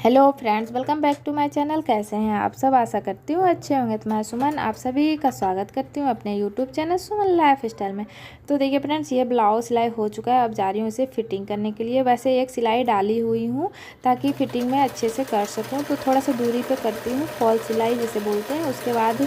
Hello friends, welcome back to my channel. कैसे हैं आप सब? आशा करती हूँ अच्छे होंगे। तो मैं सुमन आप सभी का स्वागत करती हूँ अपने यूट्यूब चैनल सुमन लाइफ स्टाइल में। तो देखिए फ्रेंड्स, ये ब्लाउज सिलाई हो चुका है। अब जा रही हूँ इसे फिटिंग करने के लिए। वैसे एक सिलाई डाली हुई हूँ ताकि फिटिंग में अच्छे से कर सकूँ, तो थोड़ा सा दूरी पर करती हूँ, फॉल्स सिलाई जिसे बोलते हैं। उसके बाद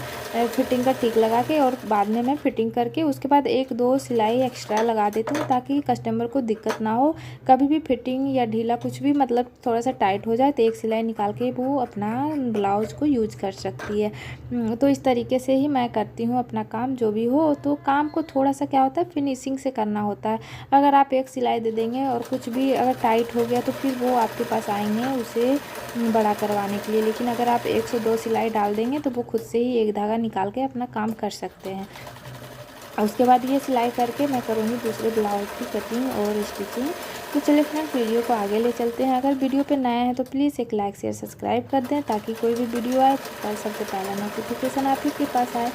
फिटिंग का टिक लगा के और बाद में मैं फिटिंग करके उसके बाद एक दो सिलाई एक्स्ट्रा लगा देती हूँ ताकि कस्टमर को दिक्कत ना हो। कभी भी फिटिंग या ढीला कुछ भी मतलब थोड़ा सा टाइट हो जाए तो एक सिलाई निकाल के वो अपना ब्लाउज को यूज कर सकती है। तो इस तरीके से ही मैं करती हूँ अपना काम, जो भी हो। तो काम को थोड़ा सा क्या होता है, फिनिशिंग से करना होता है। अगर आप एक सिलाई दे देंगे और कुछ भी अगर टाइट हो गया तो फिर वो आपके पास आएंगे उसे बड़ा करवाने के लिए। लेकिन अगर आप एक से दो सिलाई डाल देंगे तो वो खुद से ही एक धागा निकाल के अपना काम कर सकते हैं। उसके बाद ये सिलाई करके मैं करूँगी दूसरे ब्लाउज की कटिंग और स्टिचिंग। तो चलिए फ्रेंड्स, वीडियो को आगे ले चलते हैं। अगर वीडियो पे नया है तो प्लीज़ एक लाइक शेयर सब्सक्राइब कर दें ताकि कोई भी वीडियो आए तो सबसे पहला नोटिफिकेशन आप ही के पास आए।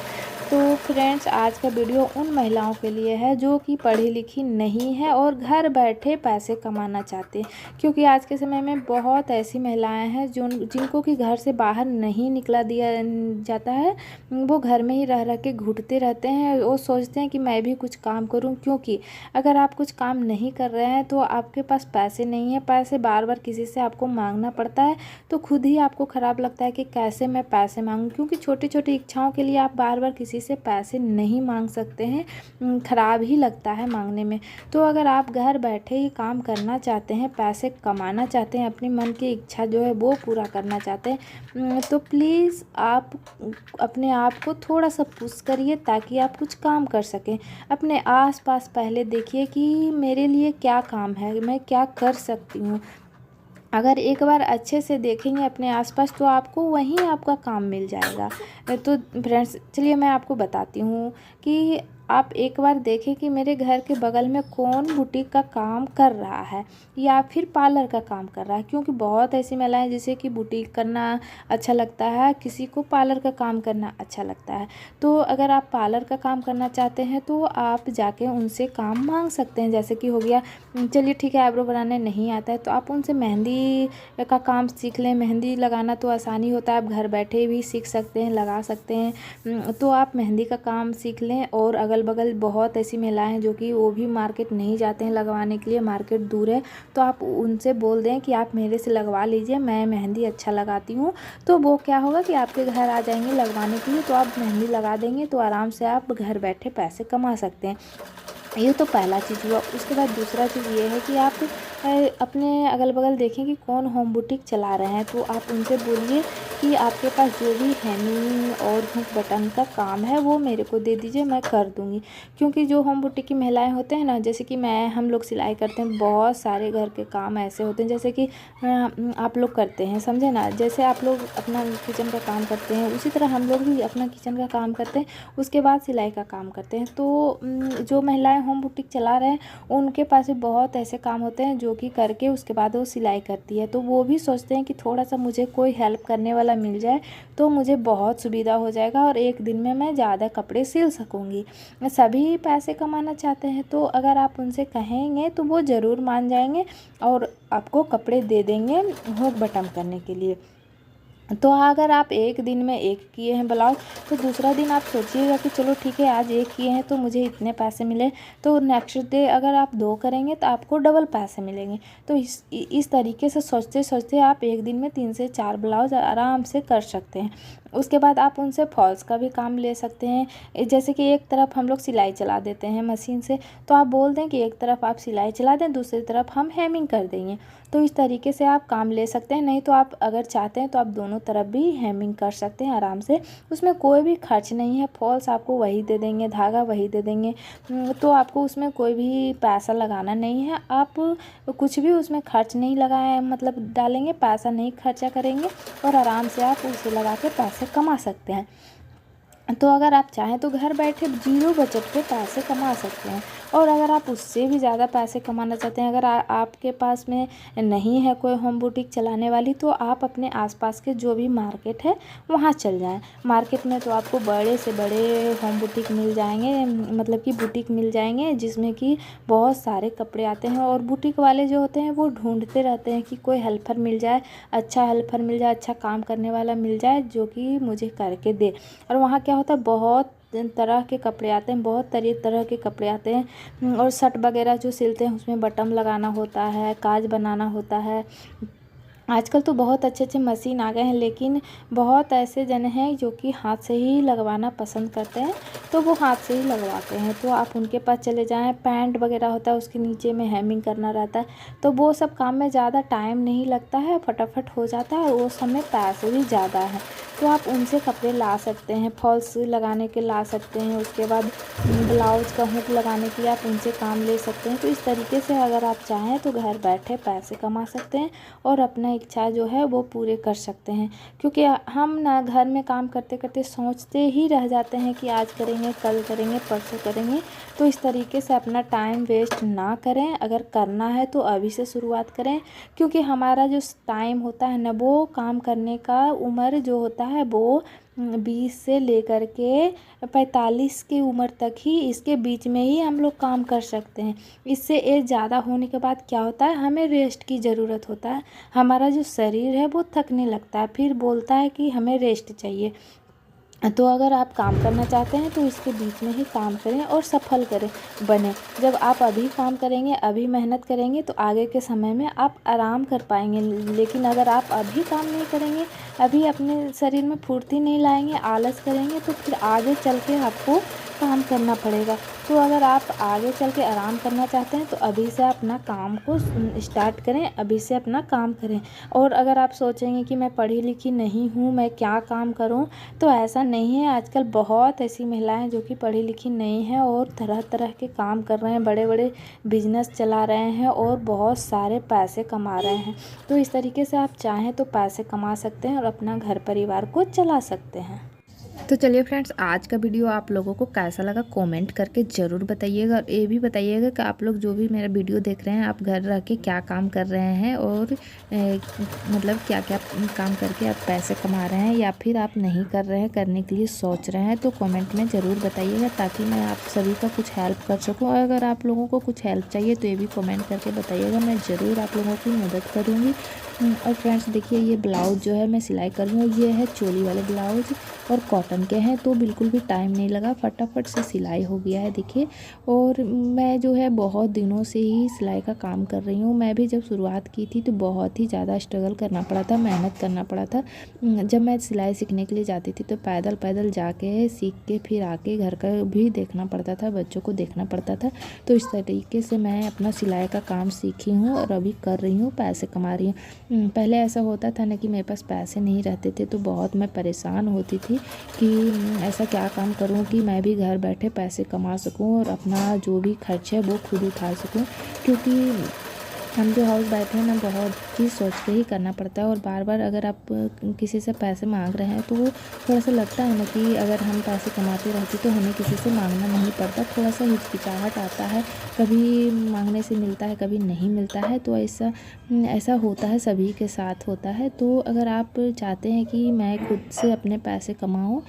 तो फ्रेंड्स, आज का वीडियो उन महिलाओं के लिए है जो कि पढ़ी लिखी नहीं है और घर बैठे पैसे कमाना चाहते हैं। क्योंकि आज के समय में बहुत ऐसी महिलाएं हैं जो जिनको कि घर से बाहर नहीं निकला दिया जाता है। वो घर में ही रह रह के घुटते रहते हैं। वो सोचते हैं कि मैं भी कुछ काम करूं, क्योंकि अगर आप कुछ काम नहीं कर रहे हैं तो आपके पास पैसे नहीं है। पैसे बार बार किसी से आपको मांगना पड़ता है तो खुद ही आपको ख़राब लगता है कि कैसे मैं पैसे मांगूं। क्योंकि छोटी छोटी इच्छाओं के लिए आप बार बार किसी से पैसे नहीं मांग सकते हैं, ख़राब ही लगता है मांगने में। तो अगर आप घर बैठे ही काम करना चाहते हैं, पैसे कमाना चाहते हैं, अपनी मन की इच्छा जो है वो पूरा करना चाहते हैं, तो प्लीज़ आप अपने आप को थोड़ा सा पुश करिए ताकि आप कुछ काम कर सकें। अपने आसपास पहले देखिए कि मेरे लिए क्या काम है, मैं क्या कर सकती हूँ। अगर एक बार अच्छे से देखेंगे अपने आसपास तो आपको वहीं आपका काम मिल जाएगा। तो फ्रेंड्स, चलिए मैं आपको बताती हूँ कि आप एक बार देखें कि मेरे घर के बगल में कौन बुटीक का काम कर रहा है या फिर पार्लर का काम कर रहा है। क्योंकि बहुत ऐसी महिलाएं जिसे कि बुटीक करना अच्छा लगता है, किसी को पार्लर का काम करना अच्छा लगता है। तो अगर आप पार्लर का काम करना चाहते हैं तो आप जाके उनसे काम मांग सकते हैं। जैसे कि हो गया, चलिए ठीक है, आईब्रो बनाने नहीं आता है तो आप उनसे मेहंदी का काम सीख लें। मेहंदी लगाना तो आसानी होता है, आप घर बैठे भी सीख सकते हैं, लगा सकते हैं। तो आप मेहंदी का काम सीख लें। और अगल बगल बहुत ऐसी महिलाएं हैं जो कि वो भी मार्केट नहीं जाते हैं लगवाने के लिए, मार्केट दूर है, तो आप उनसे बोल दें कि आप मेरे से लगवा लीजिए, मैं मेहंदी अच्छा लगाती हूँ। तो वो क्या होगा कि आपके घर आ जाएंगे लगवाने के लिए, तो आप मेहंदी लगा देंगे तो आराम से आप घर बैठे पैसे कमा सकते हैं। ये तो पहला चीज़ हुआ। उसके बाद दूसरा चीज़ ये है कि आप अपने अगल बगल देखें कि कौन होम बुटीक चला रहे हैं, तो आप उनसे बोलिए कि आपके पास जो भी हेमिंग और हुक बटन का काम है वो मेरे को दे दीजिए, मैं कर दूंगी। क्योंकि जो होम बुटीक की महिलाएं होते हैं ना, जैसे कि हम लोग सिलाई करते हैं, बहुत सारे घर के काम ऐसे होते हैं जैसे कि आप लोग करते हैं, समझे ना। जैसे आप लोग अपना किचन का काम करते हैं उसी तरह हम लोग भी अपना किचन का काम करते हैं, उसके बाद सिलाई का काम करते हैं। तो जो महिलाएं होम बुटीक चला रहे हैं उनके पास भी बहुत ऐसे काम होते हैं जो कि करके उसके बाद वो सिलाई करती है। तो वो भी सोचते हैं कि थोड़ा सा मुझे कोई हेल्प करने वाला मिल जाए तो मुझे बहुत सुविधा हो जाएगा और एक दिन में मैं ज़्यादा कपड़े सिल सकूँगी। सभी पैसे कमाना चाहते हैं, तो अगर आप उनसे कहेंगे तो वो ज़रूर मान जाएंगे और आपको कपड़े दे देंगे हुक बटन करने के लिए। तो अगर आप एक दिन में एक किए हैं ब्लाउज तो दूसरा दिन आप सोचिएगा कि चलो ठीक है, आज एक किए हैं तो मुझे इतने पैसे मिले, तो नेक्स्ट डे अगर आप दो करेंगे तो आपको डबल पैसे मिलेंगे। तो इस तरीके से सोचते सोचते आप एक दिन में 3 से 4 ब्लाउज आराम से कर सकते हैं। उसके बाद आप उनसे फॉल्स का भी काम ले सकते हैं। जैसे कि एक तरफ हम लोग सिलाई चला देते हैं मशीन से, तो आप बोल दें कि एक तरफ आप सिलाई चला दें, दूसरी तरफ हम हेमिंग कर देंगे। तो इस तरीके से आप काम ले सकते हैं। नहीं तो आप अगर चाहते हैं तो आप दोनों तरफ भी हेमिंग कर सकते हैं आराम से। उसमें कोई भी खर्च नहीं है, फॉल्स आपको वही दे देंगे, धागा वही दे देंगे। तो आपको उसमें कोई भी पैसा लगाना नहीं है। आप कुछ भी उसमें खर्च नहीं लगाए, मतलब डालेंगे, पैसा नहीं खर्चा करेंगे और आराम से आप उसे लगा के पैसे कमा सकते हैं। तो अगर आप चाहें तो घर बैठे जीरो बजट पे पैसे कमा सकते हैं। और अगर आप उससे भी ज़्यादा पैसे कमाना चाहते हैं, अगर आपके पास में नहीं है कोई होम बुटीक चलाने वाली, तो आप अपने आसपास के जो भी मार्केट है वहाँ चल जाएं। मार्केट में तो आपको बड़े से बड़े होम बुटीक मिल जाएंगे, मतलब कि बुटीक मिल जाएंगे जिसमें कि बहुत सारे कपड़े आते हैं। और बुटीक वाले जो होते हैं वो ढूंढते रहते हैं कि कोई हेल्पर मिल जाए, अच्छा हेल्पर मिल जाए, अच्छा काम करने वाला मिल जाए जो कि मुझे करके दे। और वहाँ क्या होता है, बहुत तरह के कपड़े आते हैं, बहुत तरह तरह के कपड़े आते हैं। और शर्ट वगैरह जो सिलते हैं उसमें बटन लगाना होता है, काज बनाना होता है। आजकल तो बहुत अच्छे अच्छे मशीन आ गए हैं, लेकिन बहुत ऐसे जन हैं जो कि हाथ से ही लगवाना पसंद करते हैं, तो वो हाथ से ही लगवाते हैं। तो आप उनके पास चले जाएं। पैंट वगैरह होता है उसके नीचे में हेमिंग करना रहता है, तो वो सब काम में ज़्यादा टाइम नहीं लगता है, फटाफट हो जाता है, और वो सब में पैसे भी ज़्यादा हैं। तो आप उनसे कपड़े ला सकते हैं, फॉल्स लगाने के ला सकते हैं, उसके बाद ब्लाउज का हुक लगाने के लिए आप उनसे काम ले सकते हैं। तो इस तरीके से अगर आप चाहें तो घर बैठे पैसे कमा सकते हैं और अपना इच्छा जो है वो पूरे कर सकते हैं। क्योंकि हम ना घर में काम करते करते सोचते ही रह जाते हैं कि आज करेंगे, कल करेंगे, परसों करेंगे। तो इस तरीके से अपना टाइम वेस्ट ना करें, अगर करना है तो अभी से शुरुआत करें। क्योंकि हमारा जो टाइम होता है ना, वो काम करने का उम्र जो होता है वो 20 से लेकर के 45 की उम्र तक ही, इसके बीच में ही हम लोग काम कर सकते हैं। इससे एज ज़्यादा होने के बाद क्या होता है, हमें रेस्ट की ज़रूरत होता है। हमारा जो शरीर है वो थकने लगता है, फिर बोलता है कि हमें रेस्ट चाहिए। तो अगर आप काम करना चाहते हैं तो इसके बीच में ही काम करें और सफल करें बने। जब आप अभी काम करेंगे, अभी मेहनत करेंगे, तो आगे के समय में आप आराम कर पाएंगे। लेकिन अगर आप अभी काम नहीं करेंगे, अभी अपने शरीर में फुर्ती नहीं लाएंगे, आलस करेंगे, तो फिर आगे चल के आपको काम करना पड़ेगा। तो अगर आप आगे चल के आराम करना चाहते हैं तो अभी से अपना काम को स्टार्ट करें, अभी से अपना काम करें। और अगर आप सोचेंगे कि मैं पढ़ी लिखी नहीं हूँ, मैं क्या काम करूँ, तो ऐसा नहीं है। आजकल बहुत ऐसी महिलाएं जो कि पढ़ी लिखी नहीं हैं और तरह तरह के काम कर रहे हैं, बड़े बड़े बिजनेस चला रहे हैं और बहुत सारे पैसे कमा रहे हैं। तो इस तरीके से आप चाहें तो पैसे कमा सकते हैं और अपना घर परिवार को चला सकते हैं। तो चलिए फ्रेंड्स, आज का वीडियो आप लोगों को कैसा लगा कमेंट करके ज़रूर बताइएगा। और ये भी बताइएगा कि आप लोग जो भी मेरा वीडियो देख रहे हैं, आप घर रह के क्या काम कर रहे हैं और मतलब क्या क्या काम करके आप पैसे कमा रहे हैं, या फिर आप नहीं कर रहे हैं, करने के लिए सोच रहे हैं। तो कमेंट में ज़रूर बताइएगा ताकि मैं आप सभी का कुछ हेल्प कर सकूँ। और अगर आप लोगों को कुछ हेल्प चाहिए तो ये भी कमेंट करके बताइएगा, मैं ज़रूर आप लोगों की मदद करूँगी। और फ्रेंड्स देखिए, ये ब्लाउज़ जो है मैं सिलाई कर रही हूँ, ये है चोली वाले ब्लाउज़ और कॉटन के हैं, तो बिल्कुल भी टाइम नहीं लगा, फटाफट से सिलाई हो गया है देखिए। और मैं जो है बहुत दिनों से ही सिलाई का काम कर रही हूँ। मैं भी जब शुरुआत की थी तो बहुत ही ज़्यादा स्ट्रगल करना पड़ा था, मेहनत करना पड़ा था। जब मैं सिलाई सीखने के लिए जाती थी तो पैदल पैदल जाके सीख के फिर आके घर का भी देखना पड़ता था, बच्चों को देखना पड़ता था। तो इस तरीके से मैं अपना सिलाई का काम सीखी हूँ और अभी कर रही हूँ, पैसे कमा रही हूँ। पहले ऐसा होता था ना कि मेरे पास पैसे नहीं रहते थे, तो बहुत मैं परेशान होती थी कि ऐसा क्या काम करूं कि मैं भी घर बैठे पैसे कमा सकूं और अपना जो भी खर्च है वो खुद उठा सकूं। क्योंकि हम जो हाउस वाइफ हैं ना, बहुत चीज़ सोच के ही करना पड़ता है। और बार बार अगर आप किसी से पैसे मांग रहे हैं तो वो थोड़ा सा लगता है ना कि अगर हम पैसे कमाते रहते तो हमें किसी से मांगना नहीं पड़ता, थोड़ा सा हिचकिचाहट आता है। कभी मांगने से मिलता है, कभी नहीं मिलता है, तो ऐसा होता है, सभी के साथ होता है। तो अगर आप चाहते हैं कि मैं खुद से अपने पैसे कमाऊँ,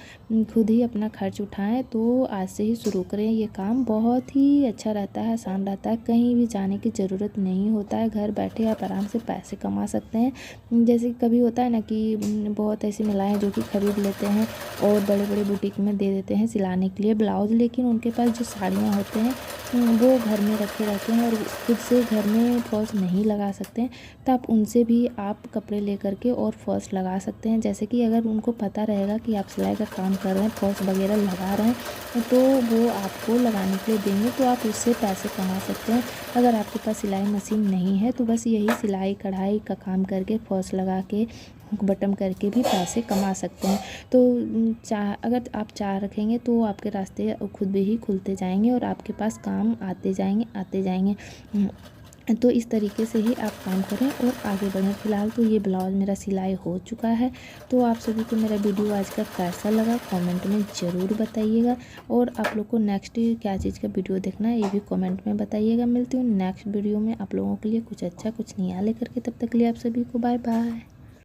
खुद ही अपना खर्च उठाएं, तो आज से ही शुरू करें। ये काम बहुत ही अच्छा रहता है, आसान रहता है, कहीं भी जाने की ज़रूरत नहीं होता है, घर बैठे आप आराम से पैसे कमा सकते हैं। जैसे कभी होता है ना कि बहुत ऐसी महिलाएं जो कि ख़रीद लेते हैं और बड़े बड़े बुटीक में दे देते हैं सिलाने के लिए ब्लाउज़, लेकिन उनके पास जो साड़ियाँ होते हैं वो घर में रखे रहते हैं और खुद से घर में फॉल्स नहीं लगा सकते हैं। तो आप उनसे भी आप कपड़े ले करके और फॉल्स लगा सकते हैं। जैसे कि अगर उनको पता रहेगा कि आप सिलाई का काम कर रहे हैं, फॉल्स वगैरह लगा रहे हैं, तो वो आपको लगाने के लिए देंगे, तो आप उससे पैसे कमा सकते हैं। अगर आपके पास सिलाई मशीन नहीं है तो बस यही सिलाई कढ़ाई का काम करके, फॉल्स लगा के, बटन करके भी पैसे कमा सकते हैं। तो अगर आप चाह रखेंगे तो आपके रास्ते खुद भी ही खुलते जाएंगे और आपके पास काम आते जाएंगे। तो इस तरीके से ही आप काम करें और आगे बढ़ें। फ़िलहाल तो ये ब्लाउज़ मेरा सिलाई हो चुका है। तो आप सभी को मेरा वीडियो आज का कैसा लगा कमेंट में ज़रूर बताइएगा, और आप लोग को नेक्स्ट क्या चीज़ का वीडियो देखना है ये भी कमेंट में बताइएगा। मिलती हूँ नेक्स्ट वीडियो में आप लोगों के लिए कुछ अच्छा कुछ नया लेकर के। तब तक के लिए आप सभी को बाय बाय।